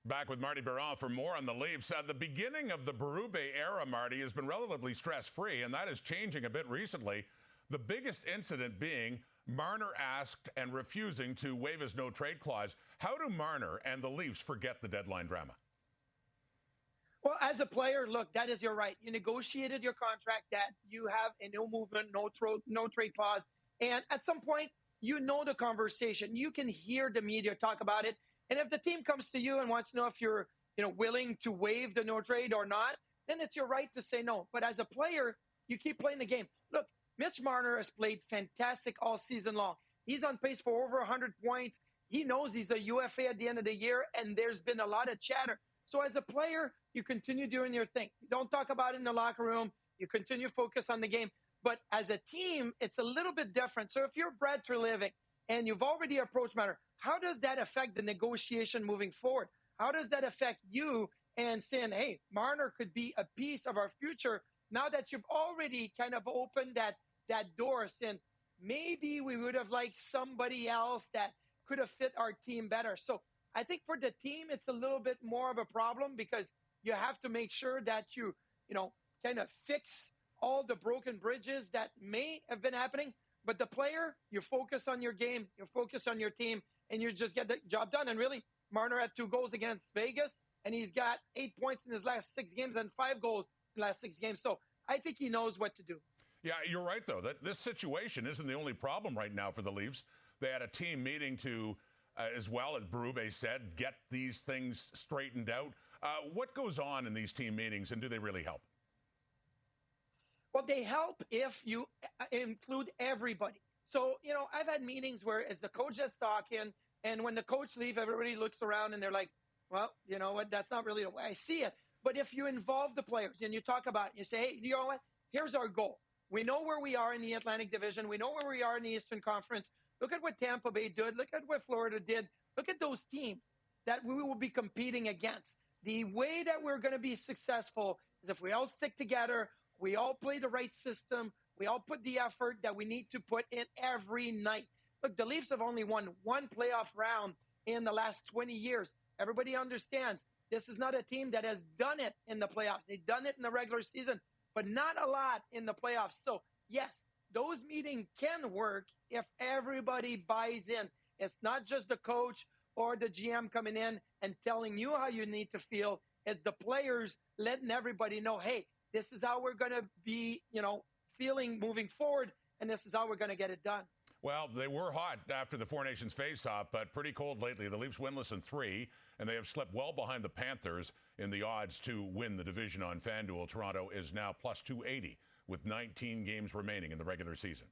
Back with Martin Biron for more on the Leafs. The beginning of the Berube era, Marty, has been relatively stress-free, and that is changing a bit recently. The biggest incident being Marner asked and refusing to waive his no-trade clause. How do Marner and the Leafs forget the deadline drama? Well, as a player, look, that is your right. You negotiated your contract that you have a no movement, no trade clause. And at some point, you know the conversation. You can hear the media talk about it. And if the team comes to you and wants to know if you're willing to waive the no trade or not, then it's your right to say no. But as a player, you keep playing the game. Look, Mitch Marner has played fantastic all season long. He's on pace for over 100 points. He knows he's a UFA at the end of the year, and there's been a lot of chatter. So as a player, you continue doing your thing. You don't talk about it in the locker room. You continue to focus on the game. But as a team, it's a little bit different. So if you're Brad Treliving and you've already approached Marner, how does that affect the negotiation moving forward? How does that affect you and saying, hey, Marner could be a piece of our future now that you've already kind of opened that door, saying maybe we would have liked somebody else that could have fit our team better. So I think for the team, it's a little bit more of a problem because you have to make sure that you kind of fix all the broken bridges that may have been happening. But the player, you focus on your game, you focus on your team, and you just get the job done. And really, Marner had 2 goals against Vegas, and he's got 8 points in his last 6 games and 5 goals in the last 6 games. So I think he knows what to do. Yeah, you're right, though. That this situation isn't the only problem right now for the Leafs. They had a team meeting to, as well as Berube said, get these things straightened out. What goes on in these team meetings, and do they really help? Well, they help if you include everybody. So, I've had meetings where it's the coach that's talking, and when the coach leaves, everybody looks around and they're like, well, you know what, that's not really the way I see it. But if you involve the players and you talk about it, you say, hey, you know what, here's our goal. We know where we are in the Atlantic Division. We know where we are in the Eastern Conference. Look at what Tampa Bay did. Look at what Florida did. Look at those teams that we will be competing against. The way that we're going to be successful is if we all stick together, we all play the right system, we all put the effort that we need to put in every night. Look, the Leafs have only won 1 playoff round in the last 20 years. Everybody understands this is not a team that has done it in the playoffs. They've done it in the regular season, but not a lot in the playoffs. So, yes, those meetings can work if everybody buys in. It's not just the coach or the GM coming in and telling you how you need to feel. It's the players letting everybody know, hey, this is how we're going to be, feeling moving forward, and this is how we're going to get it done. Well, they were hot after the Four Nations face-off, but pretty cold lately. The Leafs winless in 3, and they have slipped well behind the Panthers in the odds to win the division on FanDuel. Toronto is now plus 280 with 19 games remaining in the regular season.